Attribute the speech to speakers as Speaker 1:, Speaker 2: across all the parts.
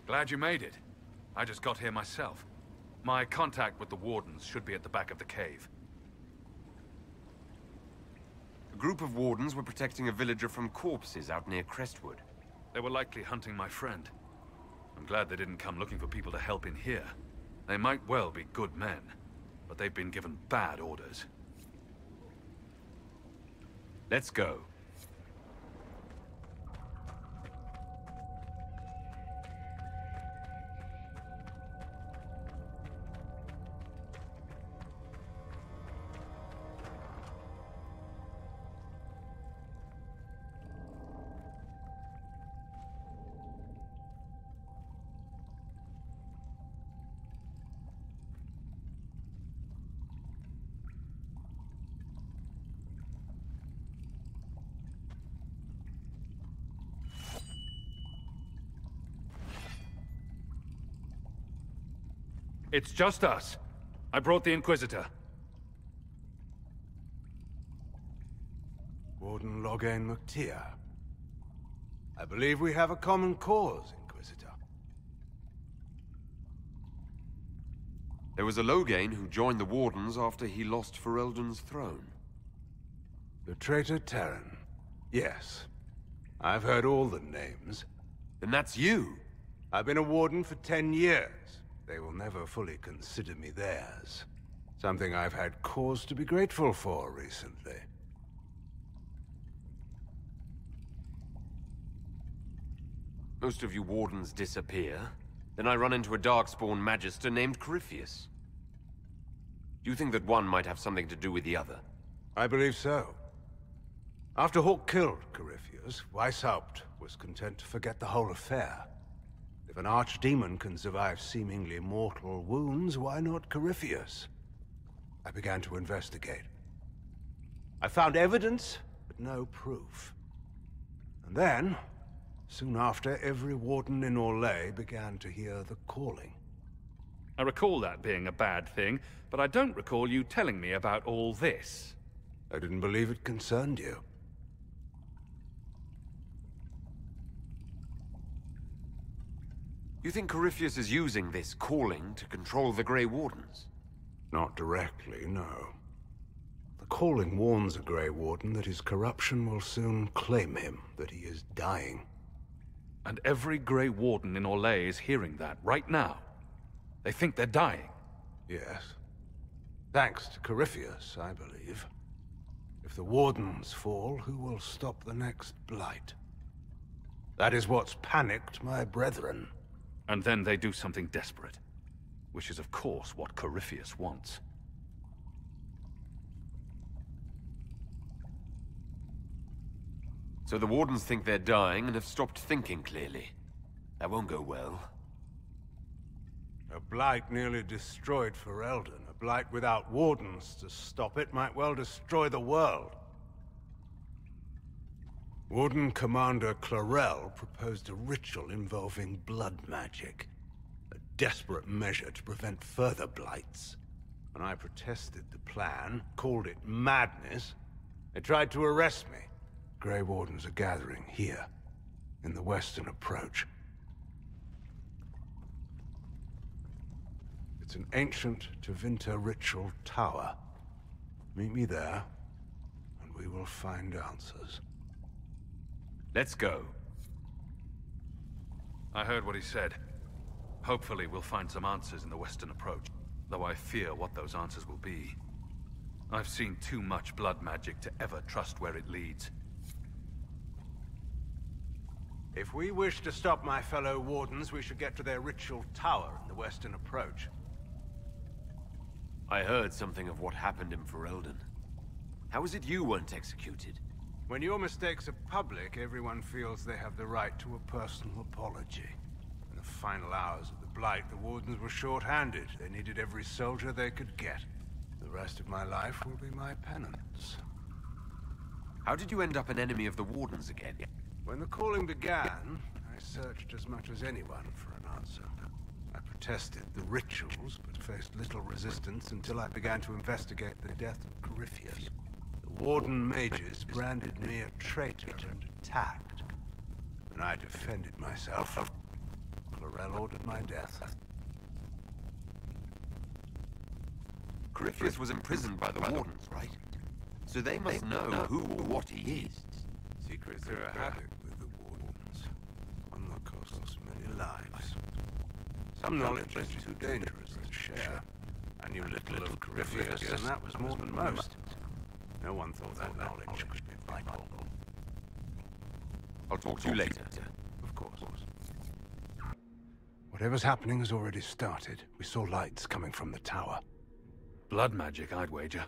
Speaker 1: Glad you made it. I just got here myself. My contact with the Wardens should be at the back of the cave.
Speaker 2: A group of Wardens were protecting a villager from corpses out near Crestwood.
Speaker 1: They were likely hunting my friend. I'm glad they didn't come looking for people to help in here. They might well be good men, but they've been given bad orders.
Speaker 2: Let's go.
Speaker 1: It's just us. I brought the Inquisitor.
Speaker 3: Warden Loghain McTeer. I believe we have a common cause, Inquisitor.
Speaker 2: There was a Loghain who joined the Wardens after he lost Ferelden's throne.
Speaker 3: The traitor Terran. Yes. I've heard all the names.
Speaker 2: Then that's you!
Speaker 3: I've been a Warden for 10 years. They will never fully consider me theirs. Something I've had cause to be grateful for recently.
Speaker 2: Most of you Wardens disappear. Then I run into a Darkspawn Magister named Corypheus. Do you think that one might have something to do with the other?
Speaker 3: I believe so. After Hawk killed Corypheus, Weishaupt was content to forget the whole affair. If an archdemon can survive seemingly mortal wounds, why not Corypheus? I began to investigate. I found evidence, but no proof. And then, soon after, every Warden in Orlais began to hear the calling.
Speaker 1: I recall that being a bad thing, but I don't recall you telling me about all this.
Speaker 3: I didn't believe it concerned you.
Speaker 2: You think Corypheus is using this calling to control the Grey Wardens?
Speaker 3: Not directly, no. The calling warns a Grey Warden that his corruption will soon claim him, that he is dying.
Speaker 1: And every Grey Warden in Orlais is hearing that right now. They think they're dying.
Speaker 3: Yes. Thanks to Corypheus, I believe. If the Wardens fall, who will stop the next Blight? That is what's panicked my brethren.
Speaker 1: And then they do something desperate. Which is, of course, what Corypheus wants.
Speaker 2: So the Wardens think they're dying and have stopped thinking clearly. That won't go well.
Speaker 3: A Blight nearly destroyed Ferelden. A Blight without Wardens to stop it might well destroy the world. Warden Commander Clarel proposed a ritual involving blood magic. A desperate measure to prevent further blights. When I protested the plan, called it madness, they tried to arrest me. Grey Wardens are gathering here, in the western approach. It's an ancient Tevinter ritual tower. Meet me there, and we will find answers.
Speaker 2: Let's go.
Speaker 1: I heard what he said. Hopefully we'll find some answers in the western approach, though I fear what those answers will be. I've seen too much blood magic to ever trust where it leads.
Speaker 3: If we wish to stop my fellow Wardens, we should get to their ritual tower in the western approach.
Speaker 2: I heard something of what happened in Ferelden. How is it you weren't executed?
Speaker 3: When your mistakes are public, everyone feels they have the right to a personal apology. In the final hours of the Blight, the Wardens were short-handed. They needed every soldier they could get. The rest of my life will be my penance.
Speaker 2: How did you end up an enemy of the Wardens again?
Speaker 3: When the calling began, I searched as much as anyone for an answer. I protested the rituals, but faced little resistance until I began to investigate the death of Corypheus. The Warden mages branded me a traitor and attacked. When I defended myself, Clarel ordered my death.
Speaker 2: Corypheus was imprisoned by the Wardens, right? So they must know who or what he is.
Speaker 3: Secrets are a habit with the Wardens. One that costs us many lives. Some knowledge is too dangerous to share. I knew little of Corypheus, and that was more than most. No one thought that knowledge could be vital.
Speaker 2: I'll talk to you later.
Speaker 3: Of course. Whatever's happening has already started. We saw lights coming from the tower.
Speaker 1: Blood magic, I'd wager.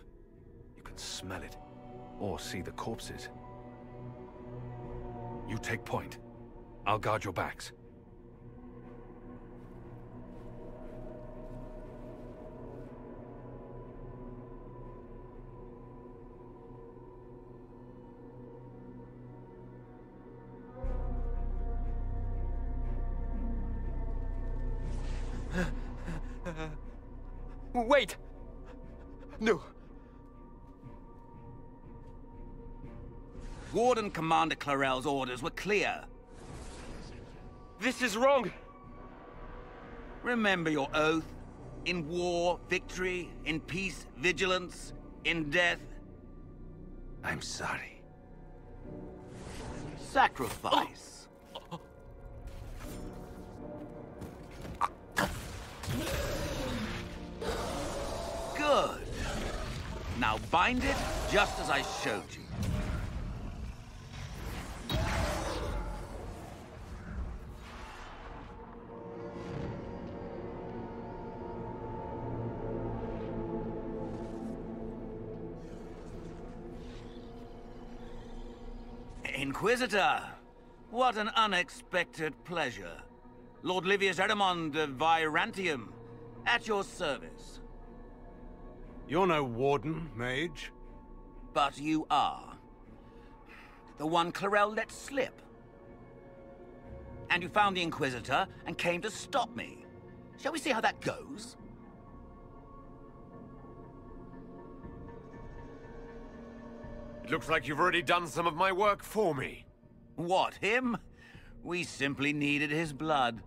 Speaker 1: You can smell it. Or see the corpses. You take point. I'll guard your backs.
Speaker 2: Wait! No!
Speaker 4: Warden Commander Clarel's orders were clear.
Speaker 2: This is wrong!
Speaker 4: Remember your oath. In war, victory. In peace, vigilance. In death,
Speaker 3: I'm sorry.
Speaker 4: sacrifice. Good. Now bind it just as I showed you. Inquisitor, what an unexpected pleasure. Lord Livius Erimond of Virantium, at your service.
Speaker 3: You're no warden, mage.
Speaker 4: But you are. The one Clarel let slip. And you found the Inquisitor and came to stop me. Shall we see how that goes?
Speaker 2: It looks like you've already done some of my work for me.
Speaker 4: What, him? We simply needed his blood.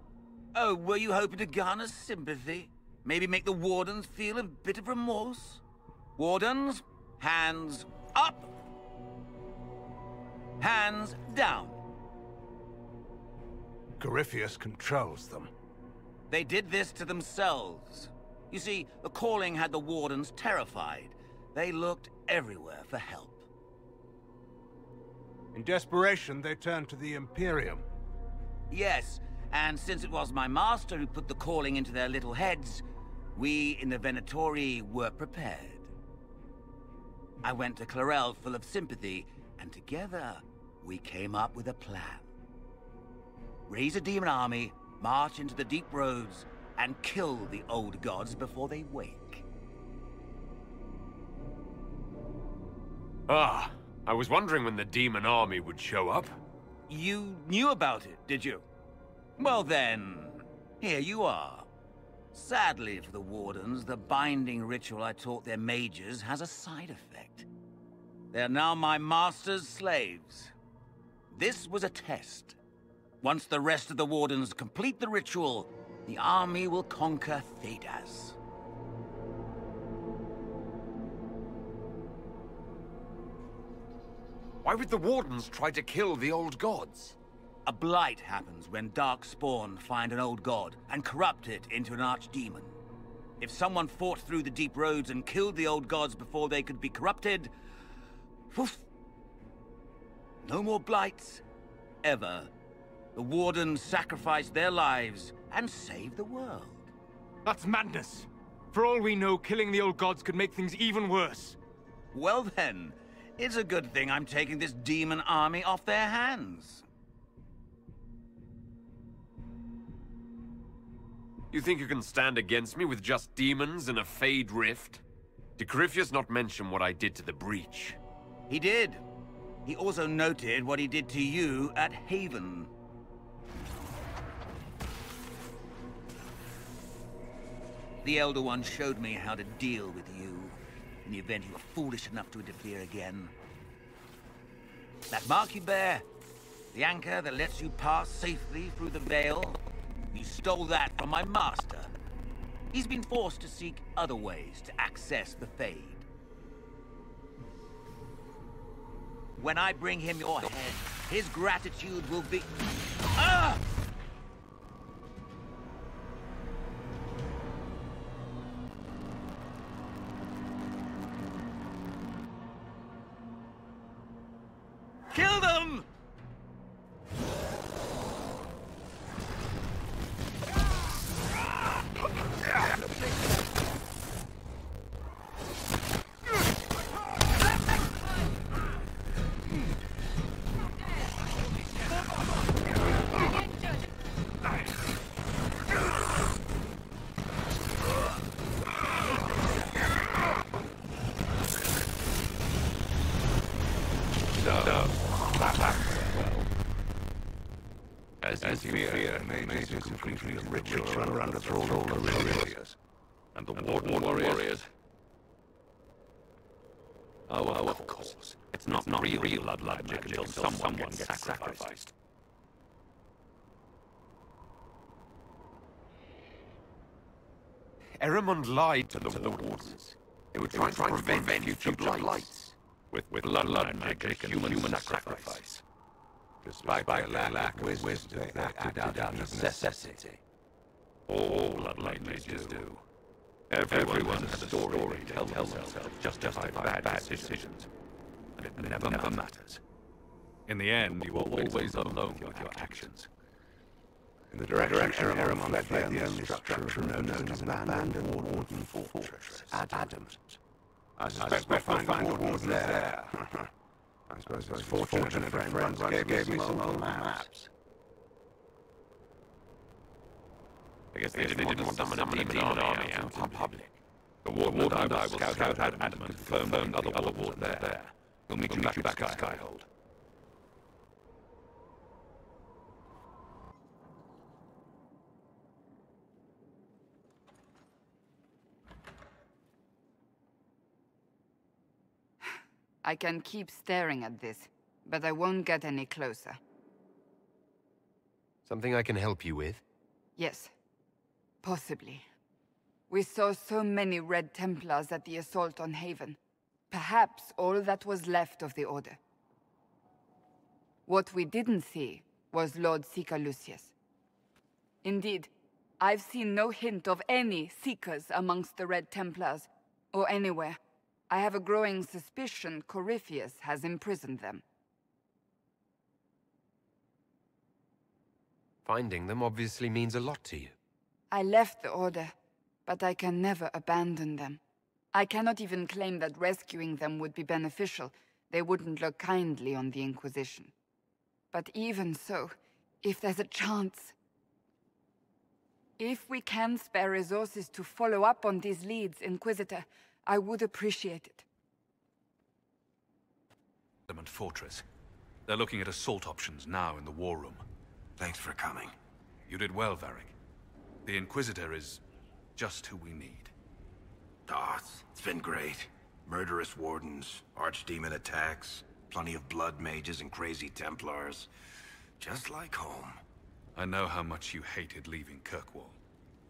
Speaker 4: Oh, were you hoping to garner sympathy? Maybe make the Wardens feel a bit of remorse? Wardens, hands up! Hands down.
Speaker 3: Corypheus controls them.
Speaker 4: They did this to themselves. You see, the calling had the Wardens terrified. They looked everywhere for help.
Speaker 3: In desperation, they turned to the Imperium.
Speaker 4: Yes, and since it was my master who put the calling into their little heads, we in the Venatori were prepared. I went to Clarel full of sympathy, and together we came up with a plan. Raise a demon army, march into the deep roads, and kill the old gods before they wake.
Speaker 2: Ah, I was wondering when the demon army would show up.
Speaker 4: You knew about it, did you? Well then, here you are. Sadly for the Wardens, the binding ritual I taught their mages has a side effect. They're now my master's slaves. This was a test. Once the rest of the Wardens complete the ritual, the army will conquer Thedas.
Speaker 2: Why would the Wardens try to kill the old gods?
Speaker 4: A blight happens when dark spawn find an old god and corrupt it into an archdemon. If someone fought through the deep roads and killed the old gods before they could be corrupted, poof, no more blights, ever. The Wardens sacrificed their lives and saved the world.
Speaker 5: That's madness. For all we know, killing the old gods could make things even worse.
Speaker 4: Well then, it's a good thing I'm taking this demon army off their hands.
Speaker 2: You think you can stand against me with just demons and a Fade Rift? Did Corypheus not mention what I did to the Breach?
Speaker 4: He did. He also noted what he did to you at Haven. The Elder One showed me how to deal with you, in the event you were foolish enough to interfere again. That mark you bear, the anchor that lets you pass safely through the veil, You stole that from my master. He's been forced to seek other ways to access the Fade. When I bring him your head, his gratitude will be... Ah! Kill them!
Speaker 1: As you fear, mages who completely the ritual are under thrall of Corypheus. And the warriors. Oh, of course. It's not real blood magic until someone gets sacrificed.
Speaker 2: Eramond lied to the wardens. They were trying to prevent future blights. With blood magic and human sacrifice. Despite their lack of wisdom, they acted out of necessity. All blood mages do. Everyone has a story to tell themselves to justify bad decisions. And it never matters.
Speaker 1: In the end, you are always alone with your actions.
Speaker 3: In the direction Eramond fled, the only structure known as an abandoned warden fortress, Adamant. I suspect we'll find the warden there. I suppose it's fortunate a friend gave me some old maps.
Speaker 2: I guess they didn't want to summon a demon army out in public.
Speaker 1: The warden and I will scout out Adamant and confirm the other warden there. We'll meet you back at Skyhold.
Speaker 6: I can keep staring at this, but I won't get any closer.
Speaker 2: Something I can help you with?
Speaker 6: Yes. Possibly. We saw so many Red Templars at the assault on Haven. Perhaps all that was left of the Order. What we didn't see was Lord Seeker Lucius. Indeed, I've seen no hint of any Seekers amongst the Red Templars, or anywhere. I have a growing suspicion Corypheus has imprisoned them.
Speaker 2: Finding them obviously means a lot to you.
Speaker 6: I left the Order, but I can never abandon them. I cannot even claim that rescuing them would be beneficial. They wouldn't look kindly on the Inquisition. But even so, if there's a chance... If we can spare resources to follow up on these leads, Inquisitor, I would appreciate it.
Speaker 1: Adamant Fortress. They're looking at assault options now in the war room.
Speaker 3: Thanks for coming.
Speaker 1: You did well, Varric. The Inquisitor is just who we need.
Speaker 7: It's been great. Murderous wardens, archdemon attacks, plenty of blood mages and crazy Templars. Just like home.
Speaker 1: I know how much you hated leaving Kirkwall.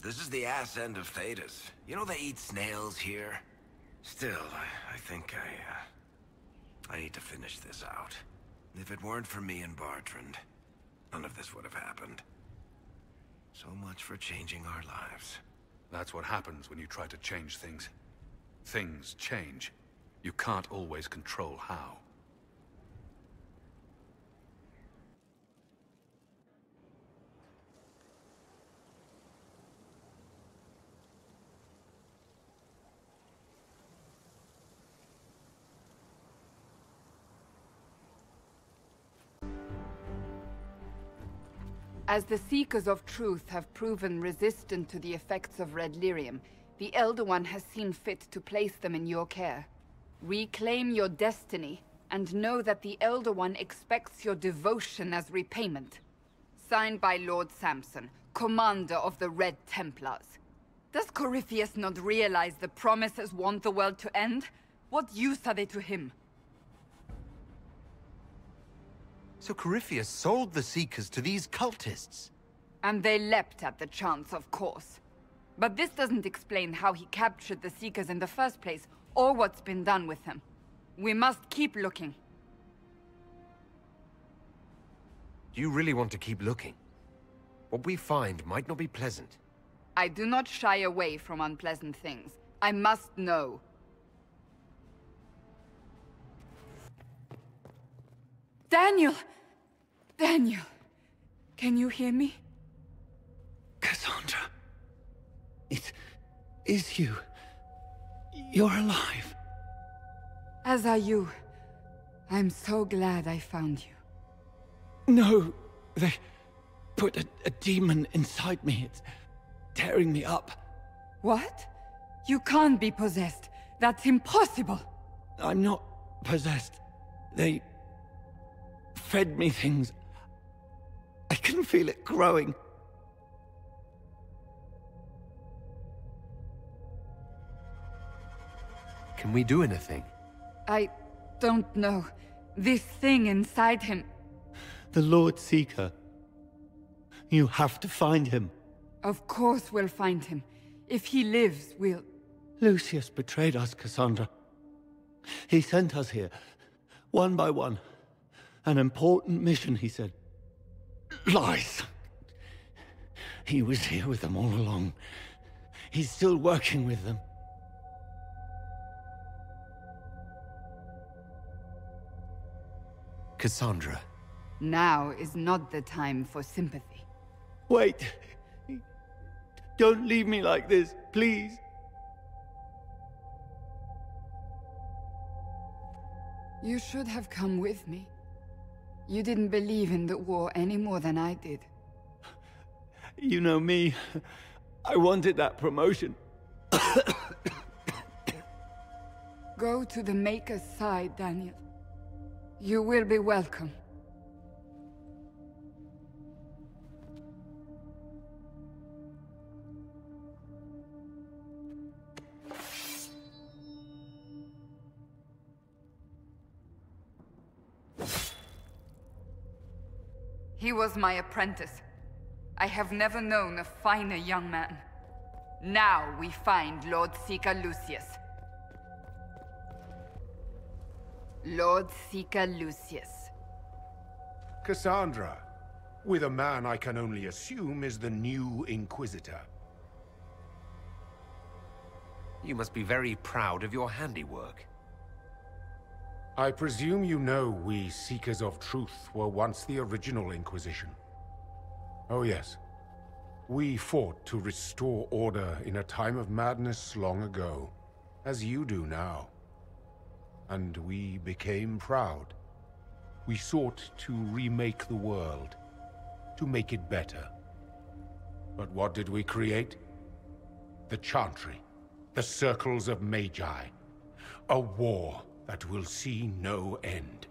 Speaker 7: This is the ass end of Thedas. You know they eat snails here? Still, I think I need to finish this out. If it weren't for me and Bartrand, none of this would have happened. So much for changing our lives.
Speaker 1: That's what happens when you try to change things. Things change. You can't always control how.
Speaker 6: As the Seekers of Truth have proven resistant to the effects of Red Lyrium, the Elder One has seen fit to place them in your care. Reclaim your destiny, and know that the Elder One expects your devotion as repayment. Signed by Lord Samson, Commander of the Red Templars. Does Corypheus not realize the promises want the world to end? What use are they to him?
Speaker 2: So Corypheus sold the Seekers to these cultists?
Speaker 6: And they leapt at the chance, of course. But this doesn't explain how he captured the Seekers in the first place, or what's been done with them. We must keep looking.
Speaker 8: Do you really want to keep looking? What we find might not be pleasant.
Speaker 6: I do not shy away from unpleasant things. I must know. Daniel! Daniel! Can you hear me?
Speaker 9: Cassandra. It is you. You're alive.
Speaker 6: As are you. I'm so glad I found you.
Speaker 9: No, they put a demon inside me. It's tearing me up.
Speaker 6: What? You can't be possessed. That's impossible.
Speaker 9: I'm not possessed. They fed me things. I can feel it growing.
Speaker 8: Can we do anything?
Speaker 6: I don't know. This thing inside him...
Speaker 9: The Lord Seeker. You have to find him.
Speaker 6: Of course we'll find him. If he lives, we'll...
Speaker 9: Lucius betrayed us, Cassandra. He sent us here, one by one. An important mission, he said. Lies! He was here with them all along. He's still working with them.
Speaker 8: Cassandra.
Speaker 6: Now is not the time for sympathy.
Speaker 9: Wait! Don't leave me like this, please!
Speaker 6: You should have come with me. You didn't believe in the war any more than I did.
Speaker 9: You know me. I wanted that promotion.
Speaker 6: Go to the Maker's side, Daniel. You will be welcome. He was my apprentice. I have never known a finer young man. Now we find Lord Seeker Lucius. Lord Seeker Lucius.
Speaker 10: Cassandra, with a man I can only assume is the new Inquisitor.
Speaker 8: You must be very proud of your handiwork.
Speaker 10: I presume you know we Seekers of Truth were once the original Inquisition. Oh yes. We fought to restore order in a time of madness long ago, as you do now. And we became proud. We sought to remake the world, to make it better. But what did we create? The Chantry, the Circles of Magi. A war that will see no end.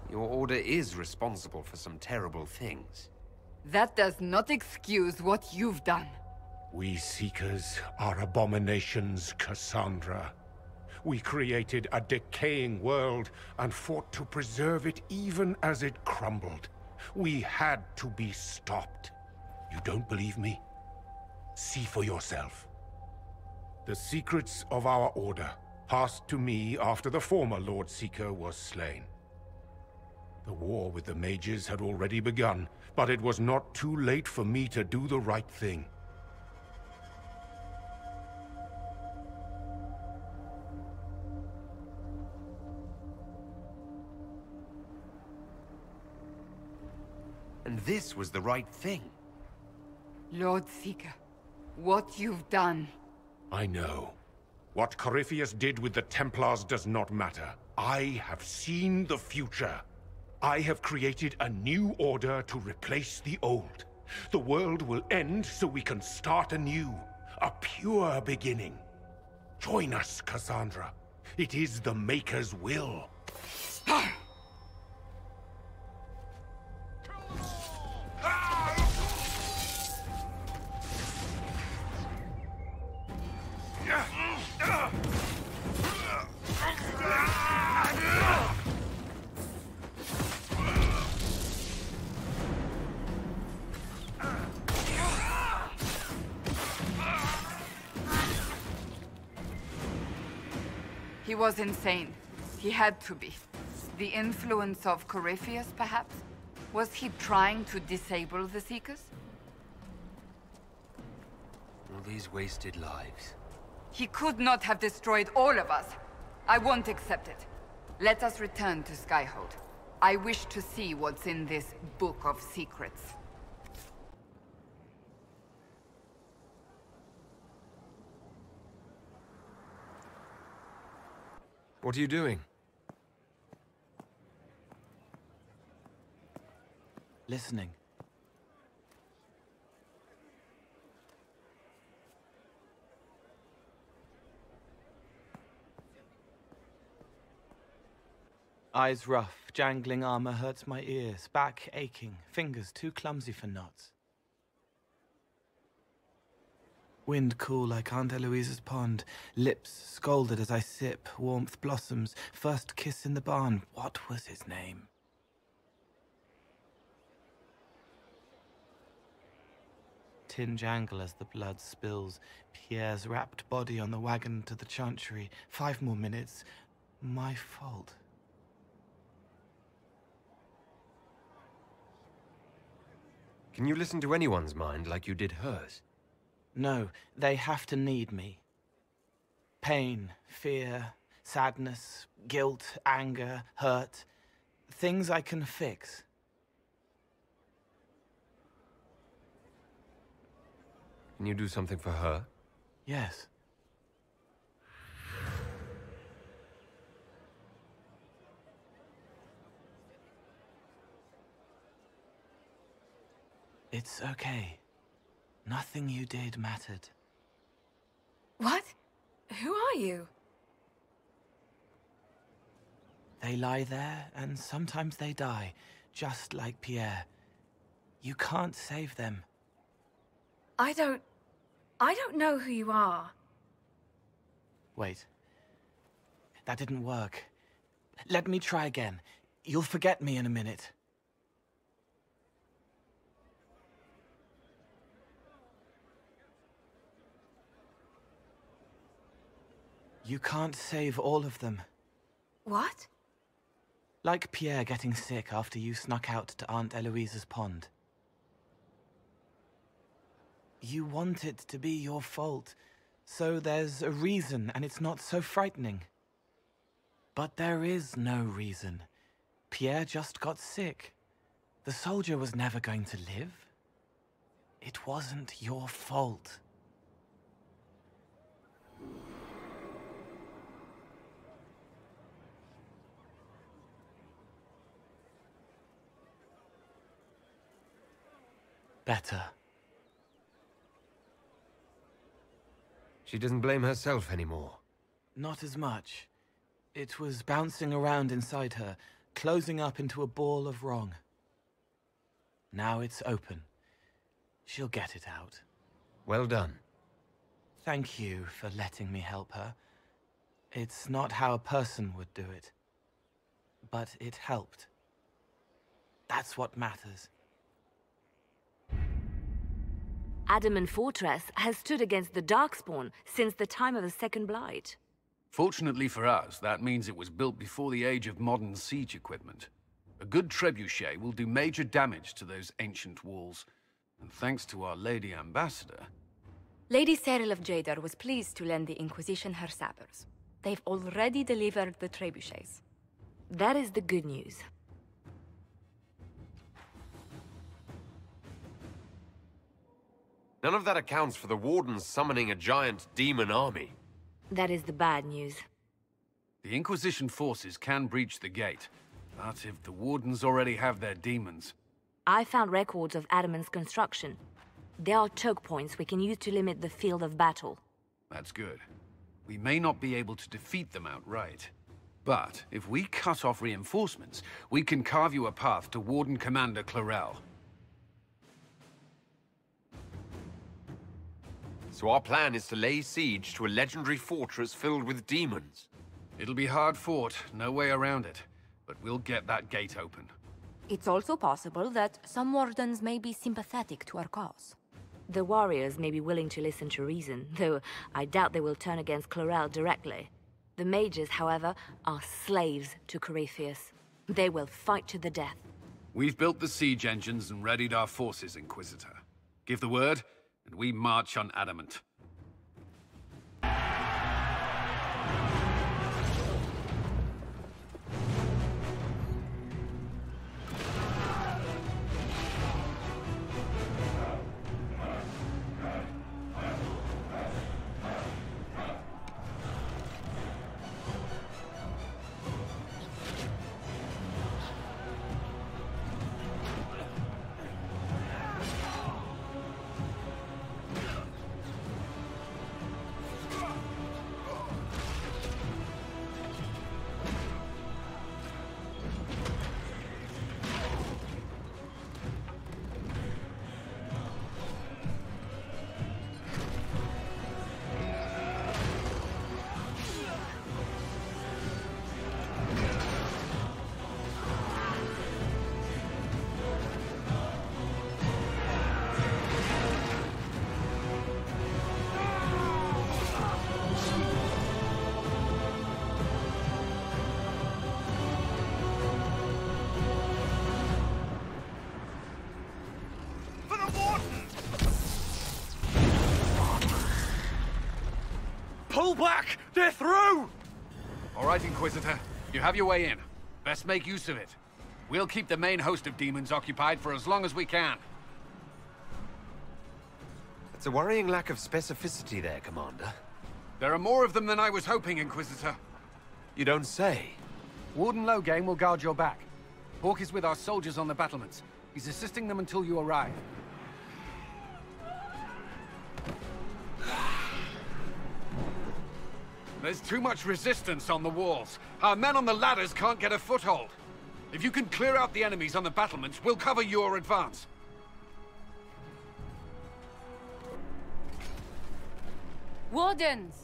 Speaker 8: Your order is responsible for some terrible things.
Speaker 6: That does not excuse what you've done.
Speaker 10: We Seekers are abominations, Cassandra. We created a decaying world and fought to preserve it even as it crumbled. We had to be stopped. You don't believe me? See for yourself. The secrets of our order passed to me after the former Lord Seeker was slain. The war with the mages had already begun, but it was not too late for me to do the right thing.
Speaker 8: And this was the right thing.
Speaker 6: Lord Seeker, what you've done...
Speaker 10: I know. What Corypheus did with the Templars does not matter. I have seen the future. I have created a new order to replace the old. The world will end so we can start anew. A pure beginning. Join us, Cassandra. It is the Maker's will.
Speaker 6: He was insane. He had to be. The influence of Corypheus, perhaps? Was he trying to disable the Seekers?
Speaker 11: All these wasted lives.
Speaker 6: He could not have destroyed all of us. I won't accept it. Let us return to Skyhold. I wish to see what's in this Book of Secrets.
Speaker 8: What are you doing?
Speaker 11: Listening. Eyes rough, jangling armor hurts my ears, back aching, fingers too clumsy for knots. Wind cool like Aunt Eloise's pond, lips scalded as I sip, warmth blossoms, first kiss in the barn. What was his name? Tin jangle as the blood spills, Pierre's wrapped body on the wagon to the chantry. 5 more minutes. My fault.
Speaker 8: Can you listen to anyone's mind like you did hers?
Speaker 11: No, they have to need me. Pain, fear, sadness, guilt, anger, hurt. Things I can fix.
Speaker 8: Can you do something for her?
Speaker 11: Yes. It's okay. Nothing you did mattered.
Speaker 12: What? Who are you?
Speaker 11: They lie there, and sometimes they die, just like Pierre. You can't save them.
Speaker 12: I don't know who you are.
Speaker 11: Wait. That didn't work. Let me try again. You'll forget me in a minute. You can't save all of them.
Speaker 12: What?
Speaker 11: Like Pierre getting sick after you snuck out to Aunt Eloise's pond. You want it to be your fault, so there's a reason and it's not so frightening. But there is no reason. Pierre just got sick. The soldier was never going to live. It wasn't your fault. Better.
Speaker 8: She doesn't blame herself anymore.
Speaker 11: Not as much. It was bouncing around inside her, closing up into a ball of wrong. Now it's open. She'll get it out.
Speaker 8: Well done.
Speaker 11: Thank you for letting me help her. It's not how a person would do it. But it helped. That's what matters.
Speaker 13: Adamant Fortress has stood against the Darkspawn since the time of the Second Blight.
Speaker 14: Fortunately for us, that means it was built before the age of modern siege equipment. A good trebuchet will do major damage to those ancient walls. And thanks to our Lady Ambassador...
Speaker 15: Lady Cyril of Jadar was pleased to lend the Inquisition her sabers. They've already delivered the trebuchets.
Speaker 13: That is the good news.
Speaker 8: None of that accounts for the Wardens summoning a giant demon army.
Speaker 13: That is the bad news.
Speaker 14: The Inquisition forces can breach the gate, but if the Wardens already have their demons...
Speaker 13: I found records of Adamant's construction. There are choke points we can use to limit the field of battle.
Speaker 14: That's good. We may not be able to defeat them outright. But if we cut off reinforcements, we can carve you a path to Warden Commander Clarel.
Speaker 8: So our plan is to lay siege to a legendary fortress filled with demons.
Speaker 14: It'll be hard fought, no way around it. But we'll get that gate open.
Speaker 15: It's also possible that some Wardens may be sympathetic to our cause.
Speaker 13: The warriors may be willing to listen to reason, though I doubt they will turn against Clarel directly. The mages, however, are slaves to Corypheus. They will fight to the death.
Speaker 14: We've built the siege engines and readied our forces, Inquisitor. Give the word, and we march on Adamant.
Speaker 5: Pull back! They're through!
Speaker 14: All right, Inquisitor. You have your way in. Best make use of it. We'll keep the main host of demons occupied for as long as we can.
Speaker 8: It's a worrying lack of specificity there, Commander.
Speaker 14: There are more of them than I was hoping, Inquisitor.
Speaker 8: You don't say.
Speaker 14: Warden Loghain will guard your back. Hawk is with our soldiers on the battlements. He's assisting them until you arrive. There's too much resistance on the walls. Our men on the ladders can't get a foothold. If you can clear out the enemies on the battlements, we'll cover your advance.
Speaker 15: Wardens!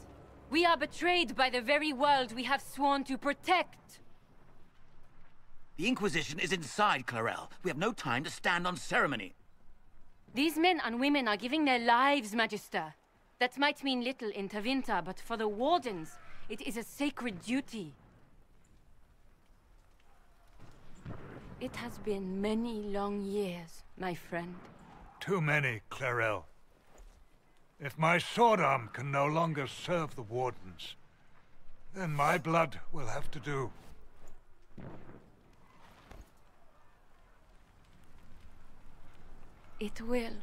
Speaker 15: We are betrayed by the very world we have sworn to protect.
Speaker 4: The Inquisition is inside, Clarel. We have no time to stand on ceremony.
Speaker 15: These men and women are giving their lives, Magister. That might mean little in Tevinter, but for the Wardens, it is a sacred duty. It has been many long years, my friend.
Speaker 16: Too many, Clarel. If my sword arm can no longer serve the Wardens, then my blood will have to do.
Speaker 15: It will.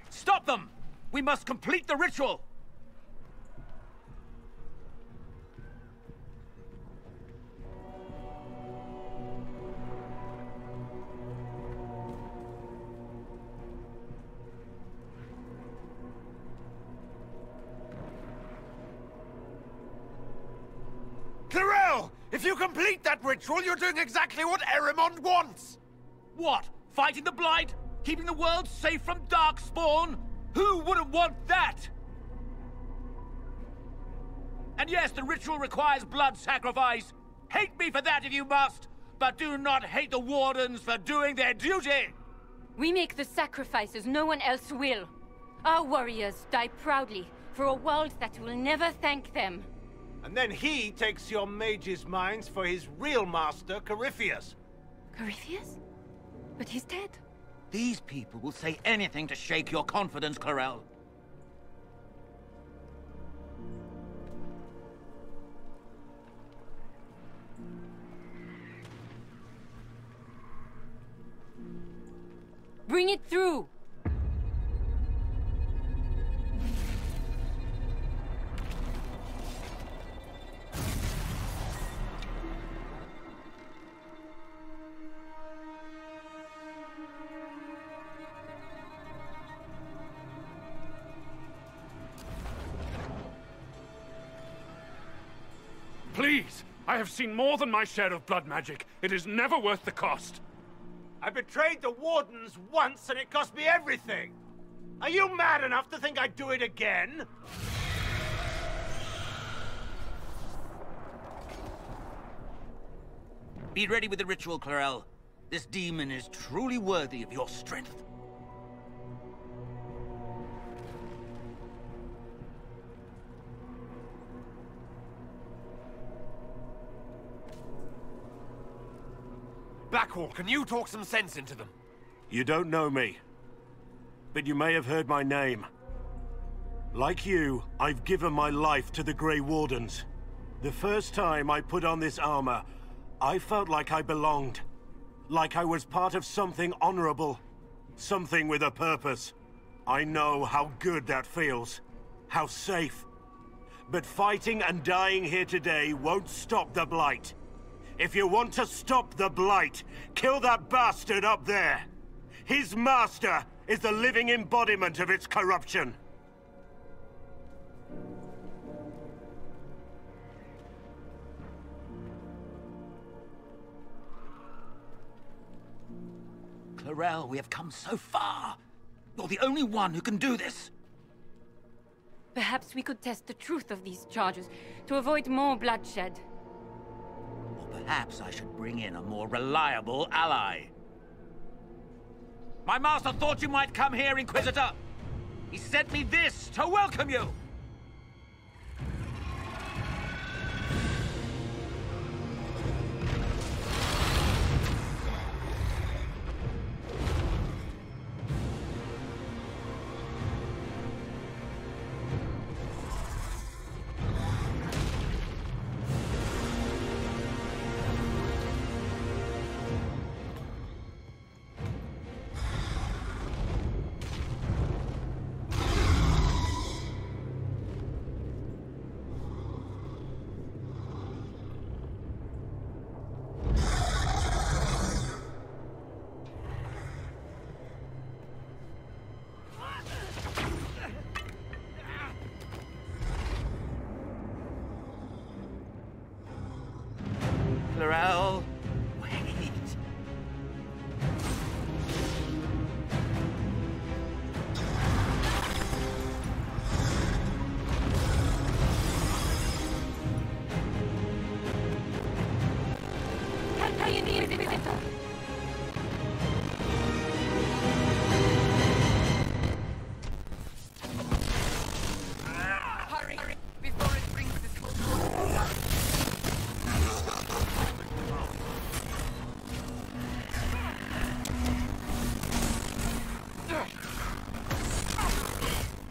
Speaker 4: Stop them! We must complete the ritual!
Speaker 5: Clarel! If you complete that ritual, you're doing exactly what Erimond wants!
Speaker 4: What? Fighting the Blight? Keeping the world safe from Darkspawn? Who wouldn't want that? And yes, the ritual requires blood sacrifice. Hate me for that if you must, but do not hate the Wardens for doing their duty!
Speaker 15: We make the sacrifices no one else will. Our warriors die proudly for a world that will never thank them.
Speaker 3: And then he takes your mage's minds for his real master, Corypheus.
Speaker 15: Corypheus? But he's dead.
Speaker 4: These people will say anything to shake your confidence, Clarel.
Speaker 15: Bring it through!
Speaker 17: Please! I have seen more than my share of blood magic. It is never worth the cost.
Speaker 3: I betrayed the Wardens once and it cost me everything! Are you mad enough to think I'd do it again?
Speaker 4: Be ready with the ritual, Clarel. This demon is truly worthy of your strength.
Speaker 5: Blackwall, can you talk some sense into them?
Speaker 18: You don't know me, but you may have heard my name. Like you, I've given my life to the Grey Wardens. The first time I put on this armor, I felt like I belonged. Like I was part of something honorable. Something with a purpose. I know how good that feels. How safe. But fighting and dying here today won't stop the Blight. If you want to stop the Blight, kill that bastard up there! His master is the living embodiment of its corruption!
Speaker 4: Clarel, we have come so far. You're the only one who can do this.
Speaker 15: Perhaps we could test the truth of these charges to avoid more bloodshed.
Speaker 4: Or perhaps I should bring in a more reliable ally. My master thought you might come here, Inquisitor. He sent me this to welcome you. Clarel, wait.
Speaker 6: Hurry, before it brings this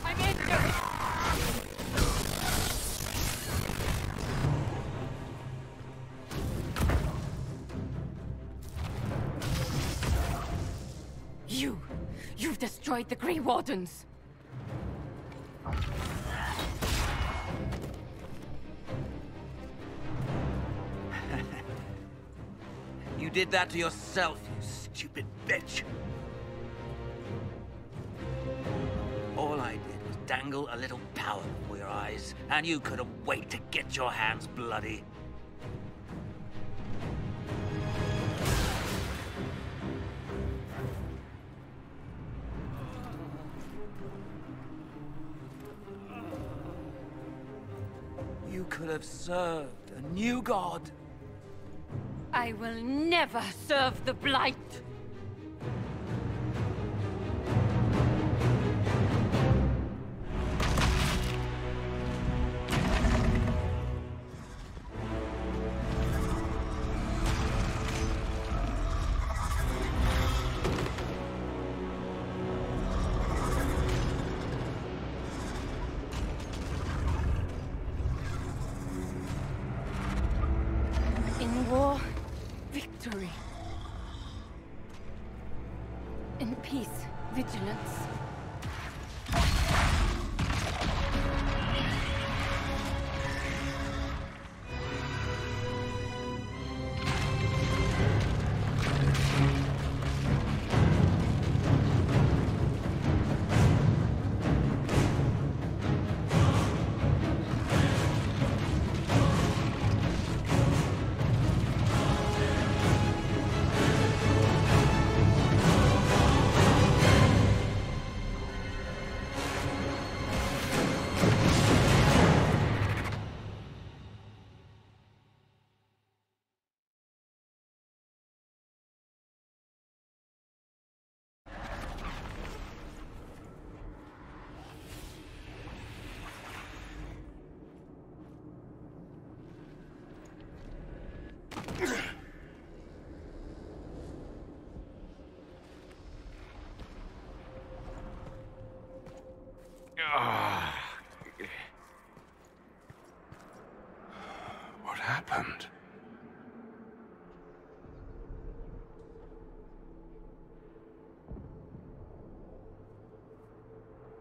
Speaker 6: I'm injured!
Speaker 15: You've destroyed the Grey Wardens.
Speaker 4: You did that to yourself, you stupid bitch. All I did was dangle a little power before your eyes, and you couldn't wait to get your hands bloody. You could have served a new god.
Speaker 15: I will never serve the Blight! In war, victory. In peace, vigilance.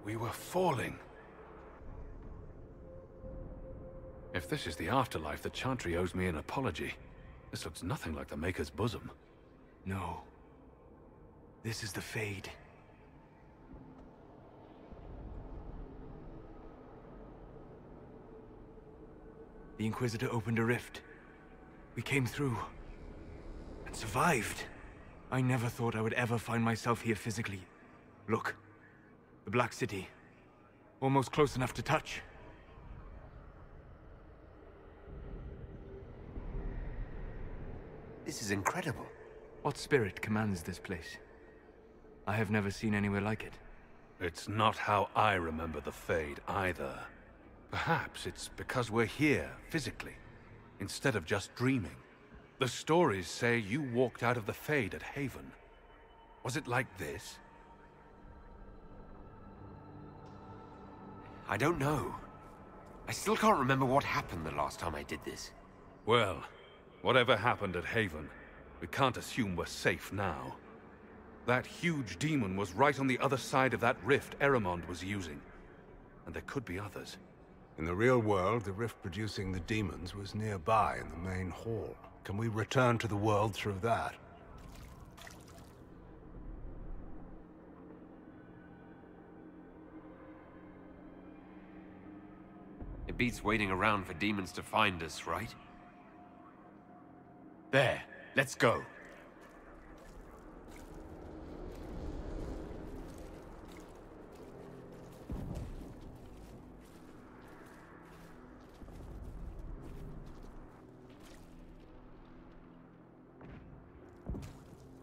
Speaker 1: We were falling. If this is the afterlife, the Chantry owes me an apology. This looks nothing like the Maker's bosom.
Speaker 19: No. This is the Fade. The Inquisitor opened a rift. We came through. And survived. I never thought I would ever find myself here physically. Look. The Black City. Almost close enough to touch.
Speaker 8: This is incredible.
Speaker 19: What spirit commands this place? I have never seen anywhere like it.
Speaker 1: It's not how I remember the Fade, either. Perhaps it's because we're here, physically, instead of just dreaming. The stories say you walked out of the Fade at Haven. Was it like this?
Speaker 8: I don't know. I still can't remember what happened the last time I did this.
Speaker 1: Well, whatever happened at Haven, we can't assume we're safe now. That huge demon was right on the other side of that rift Erimond was using. And there could be others.
Speaker 3: In the real world, the rift producing the demons was nearby in the main hall. Can we return to the world through that?
Speaker 8: It beats waiting around for demons to find us, right?
Speaker 19: There. Let's go.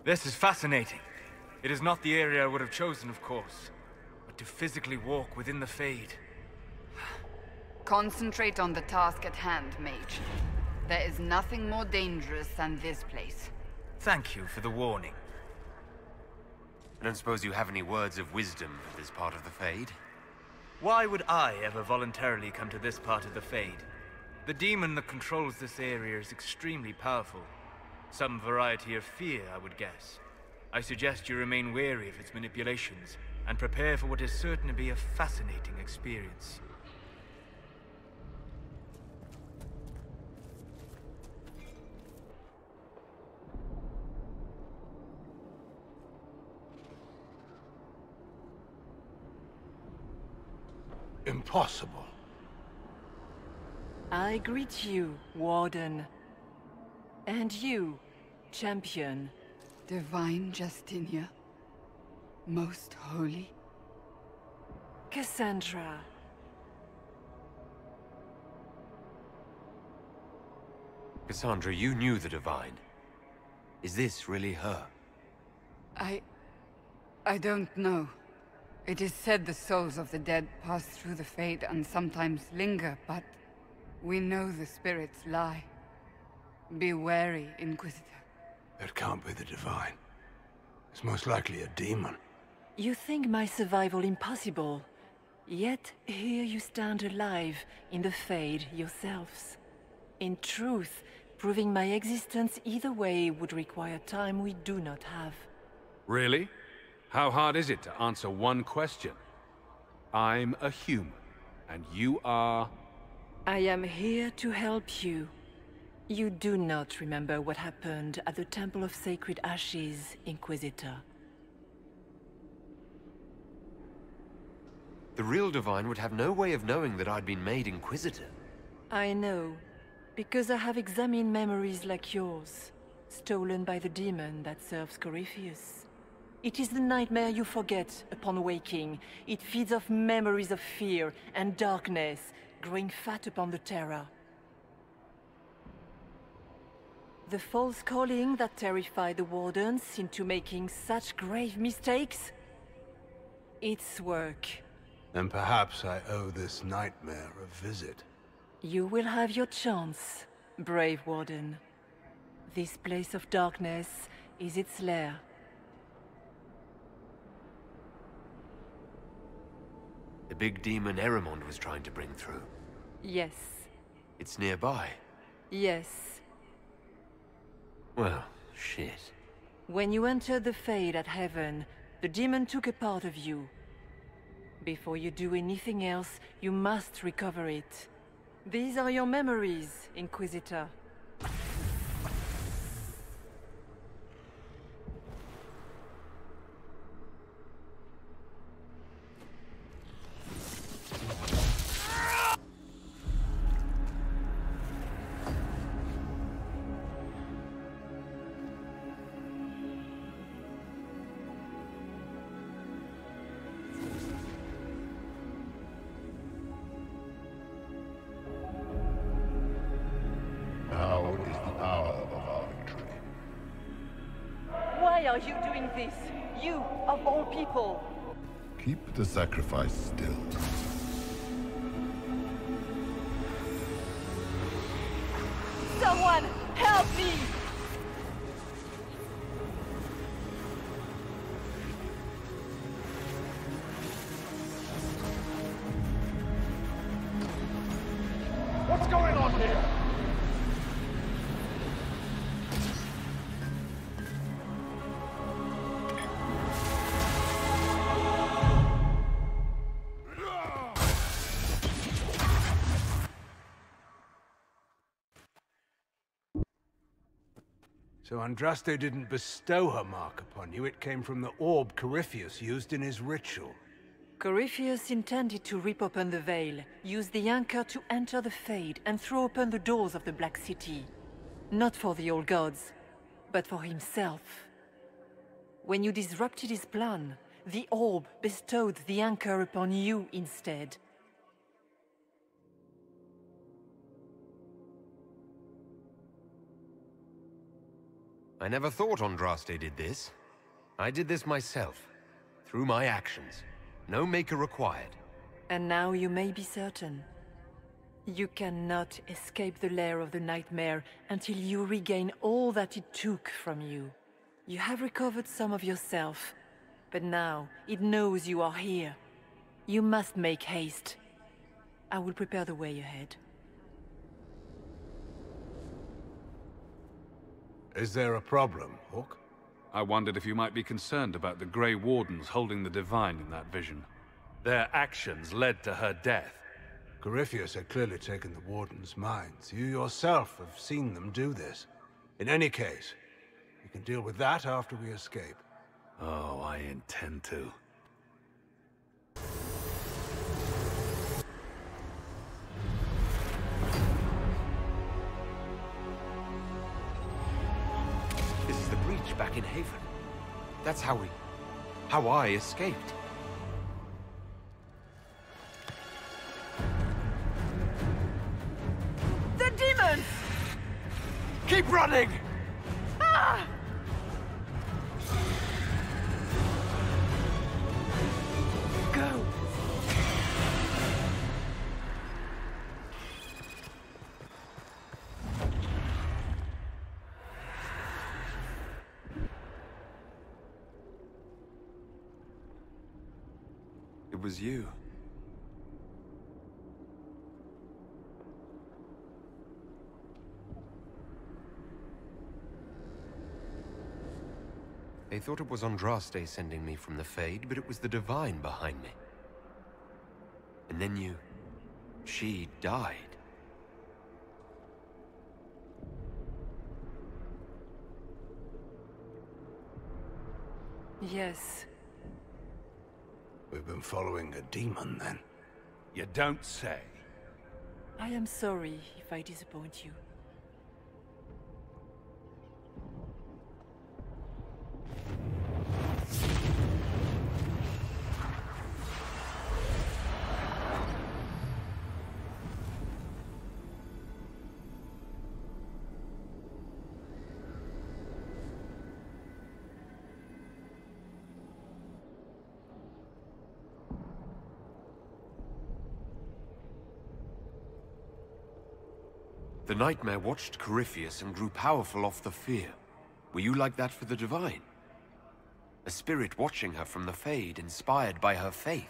Speaker 19: This is fascinating. It is not the area I would have chosen, of course. But to physically walk within the Fade...
Speaker 6: Concentrate on the task at hand, mage. There is nothing more dangerous than this place.
Speaker 19: Thank you for the warning.
Speaker 8: I don't suppose you have any words of wisdom for this part of the Fade?
Speaker 19: Why would I ever voluntarily come to this part of the Fade? The demon that controls this area is extremely powerful. Some variety of fear, I would guess. I suggest you remain wary of its manipulations, and prepare for what is certain to be a fascinating experience.
Speaker 3: Impossible.
Speaker 20: I greet you, Warden. And you, Champion.
Speaker 6: Divine Justinia. Most holy.
Speaker 20: Cassandra.
Speaker 8: Cassandra, you knew the Divine. Is this really her?
Speaker 6: I don't know. It is said the souls of the dead pass through the Fade and sometimes linger, but we know the spirits lie. Be wary, Inquisitor.
Speaker 3: That can't be the Divine. It's most likely a demon.
Speaker 20: You think my survival impossible, yet here you stand alive in the Fade yourselves. In truth, proving my existence either way would require time we do not have.
Speaker 1: Really? How hard is it to answer one question? I'm a human, and you are...
Speaker 20: I am here to help you. You do not remember what happened at the Temple of Sacred Ashes, Inquisitor.
Speaker 8: The real Divine would have no way of knowing that I'd been made Inquisitor.
Speaker 20: I know, because I have examined memories like yours, stolen by the demon that serves Corypheus. It is the nightmare you forget upon waking. It feeds off memories of fear and darkness, growing fat upon the terror. The false calling that terrified the Wardens into making such grave mistakes? Its work.
Speaker 3: Then perhaps I owe this nightmare a visit.
Speaker 20: You will have your chance, brave Warden. This place of darkness is its lair.
Speaker 8: The big demon Erimond was trying to bring through.
Speaker 20: Yes.
Speaker 8: It's nearby.
Speaker 20: Yes.
Speaker 8: Well, shit.
Speaker 20: When you entered the Fade at Heaven, the demon took a part of you. Before you do anything else, you must recover it. These are your memories, Inquisitor.
Speaker 21: Now is the hour of our victory.
Speaker 20: Why are you doing this? You, of all people!
Speaker 21: Keep the sacrifice still.
Speaker 20: Someone, help me!
Speaker 17: What's going on here?
Speaker 3: So Andraste didn't bestow her mark upon you, it came from the orb Corypheus used in his ritual.
Speaker 20: Corypheus intended to rip open the veil, use the anchor to enter the Fade, and throw open the doors of the Black City. Not for the old gods, but for himself. When you disrupted his plan, the orb bestowed the anchor upon you instead.
Speaker 8: I never thought Andraste did this. I did this myself, through my actions. No maker required.
Speaker 20: And now you may be certain. You cannot escape the lair of the nightmare until you regain all that it took from you. You have recovered some of yourself, but now it knows you are here. You must make haste. I will prepare the way ahead.
Speaker 3: Is there a problem, Hawk?
Speaker 1: I wondered if you might be concerned about the Grey Wardens holding the Divine in that vision. Their actions led to her death.
Speaker 3: Corypheus had clearly taken the Wardens' minds. You yourself have seen them do this. In any case, we can deal with that after we escape.
Speaker 1: Oh, I intend to.
Speaker 8: This is the breach back in Haven. That's how I escaped.
Speaker 20: The demons!
Speaker 8: Keep running!
Speaker 20: Ah! Go!
Speaker 8: It was you. They thought it was Andraste sending me from the Fade, but it was the Divine behind me. And then she died.
Speaker 20: Yes.
Speaker 3: We've been following a demon, then.
Speaker 1: You don't say.
Speaker 20: I am sorry if I disappoint you.
Speaker 8: The Nightmare watched Corypheus and grew powerful off the fear. Were you like that for the Divine? A spirit watching her from the Fade, inspired by her faith.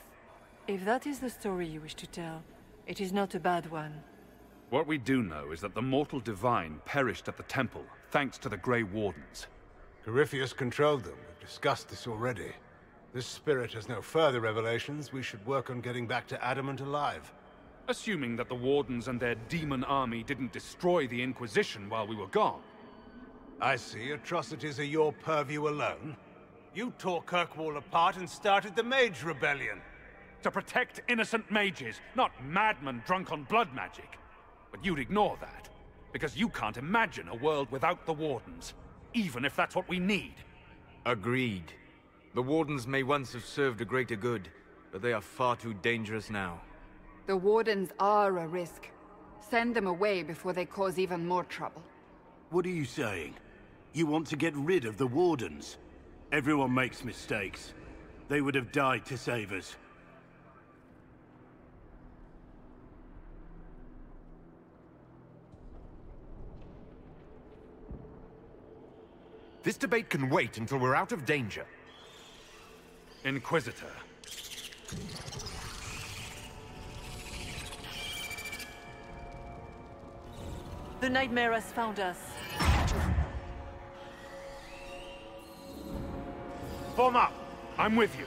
Speaker 20: If that is the story you wish to tell, it is not a bad one.
Speaker 1: What we do know is that the mortal Divine perished at the temple, thanks to the Grey Wardens.
Speaker 3: Corypheus controlled them. We've discussed this already. this spirit has no further revelations, we should work on getting back to Adamant alive.
Speaker 17: Assuming that the Wardens and their demon army didn't destroy the Inquisition while we were gone.
Speaker 3: I see. Atrocities are your purview alone. You tore Kirkwall apart and started the Mage Rebellion.
Speaker 17: To protect innocent mages, not madmen drunk on blood magic. But you'd ignore that, because you can't imagine a world without the Wardens, even if that's what we need.
Speaker 19: Agreed. The Wardens may once have served a greater good, but they are far too dangerous now.
Speaker 6: The Wardens are a risk. Send them away before they cause even more trouble.
Speaker 18: What are you saying? You want to get rid of the Wardens? Everyone makes mistakes. They would have died to save us.
Speaker 8: This debate can wait until we're out of danger.
Speaker 17: Inquisitor.
Speaker 20: The Nightmare has found us.
Speaker 17: Form up! I'm with you.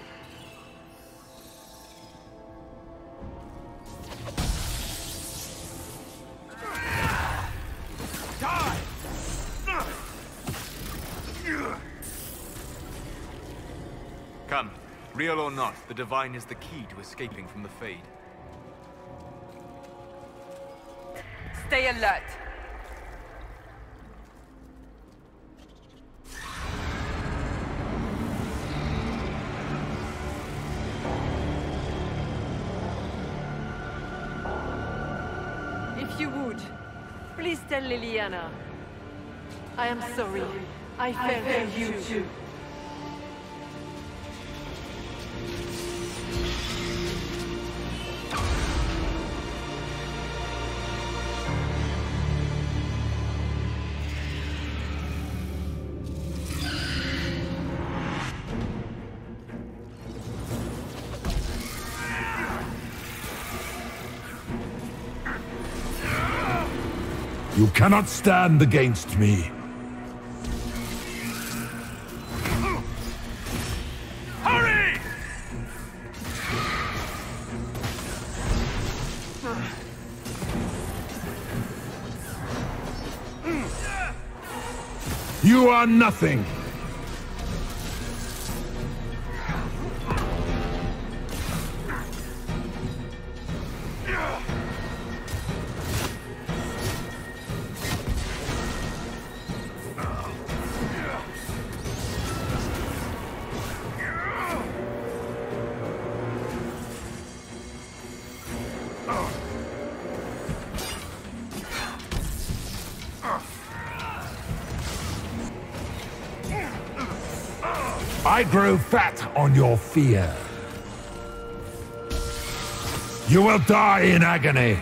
Speaker 17: Die!
Speaker 19: Come, real or not, the Divine is the key to escaping from the Fade.
Speaker 6: Stay alert.
Speaker 20: If you would, please tell Liliana. I am sorry. I failed you too.
Speaker 21: You cannot stand against me.
Speaker 17: Hurry!
Speaker 21: You are nothing. I grow fat on your fear. You will die in agony.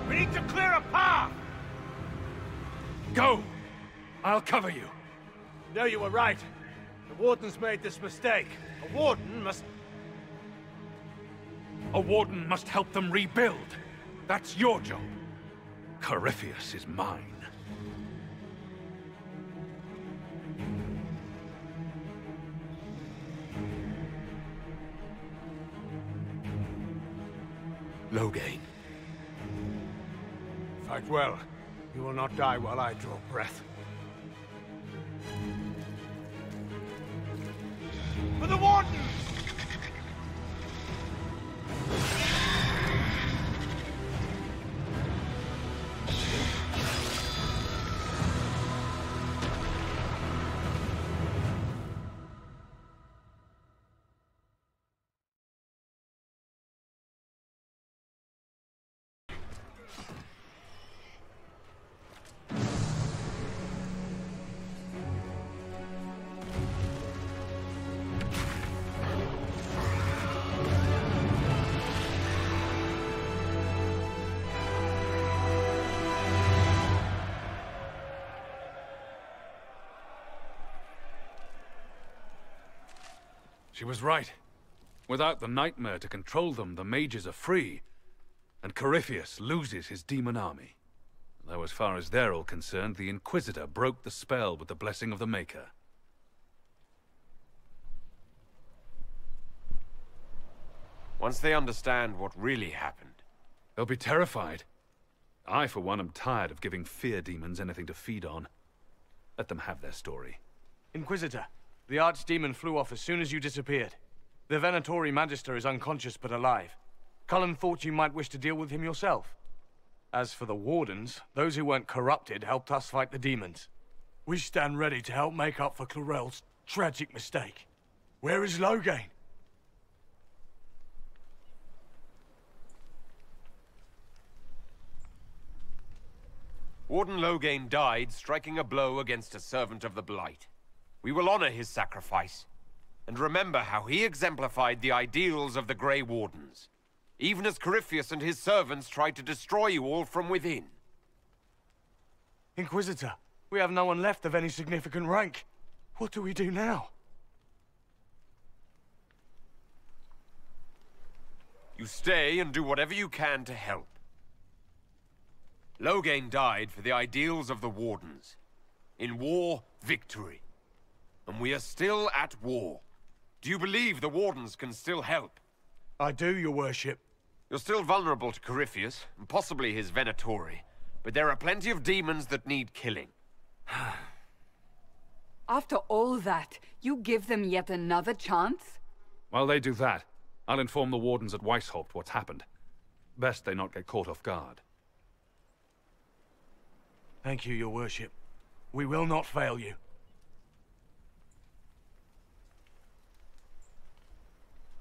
Speaker 5: We need to clear a path!
Speaker 17: Go! I'll cover you.
Speaker 3: No, you were right. The Wardens made this mistake. A Warden must...
Speaker 17: A Warden must help them rebuild. That's your job. Corypheus is mine.
Speaker 8: Loghain.
Speaker 3: Fight well. You will not die while I draw breath.
Speaker 5: For the Warden!
Speaker 17: She was right. Without the nightmare to control them, the mages are free, and Corypheus loses his demon army. Though as far as they're all concerned, the Inquisitor broke the spell with the blessing of the Maker.
Speaker 8: Once they understand what really happened...
Speaker 17: They'll be terrified. I, for one, am tired of giving fear demons anything to feed on. Let them have their story.
Speaker 7: Inquisitor, the Archdemon flew off as soon as you disappeared. The Venatori Magister is unconscious but alive. Cullen thought you might wish to deal with him yourself. As for the Wardens, those who weren't corrupted helped us fight the demons.
Speaker 5: We stand ready to help make up for Clarel's tragic mistake. Where is Loghain?
Speaker 8: Warden Loghain died striking a blow against a servant of the Blight. We will honor his sacrifice, and remember how he exemplified the ideals of the Grey Wardens, even as Corypheus and his servants tried to destroy you all from within.
Speaker 7: Inquisitor, we have no one left of any significant rank. What do we do now?
Speaker 8: You stay and do whatever you can to help. Loghain died for the ideals of the Wardens. In war, victory. And we are still at war. Do you believe the Wardens can still help?
Speaker 5: I do, your worship.
Speaker 8: You're still vulnerable to Corypheus, and possibly his Venatori. But there are plenty of demons that need killing.
Speaker 6: After all that, you give them yet another chance?
Speaker 17: While they do that, I'll inform the Wardens at Weishaupt what's happened. Best they not get caught off guard.
Speaker 5: Thank you, your worship. We will not fail you.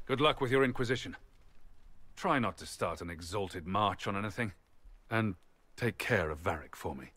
Speaker 17: Good luck with your Inquisition. Try not to start an exalted march on anything. And take care of Varric for me.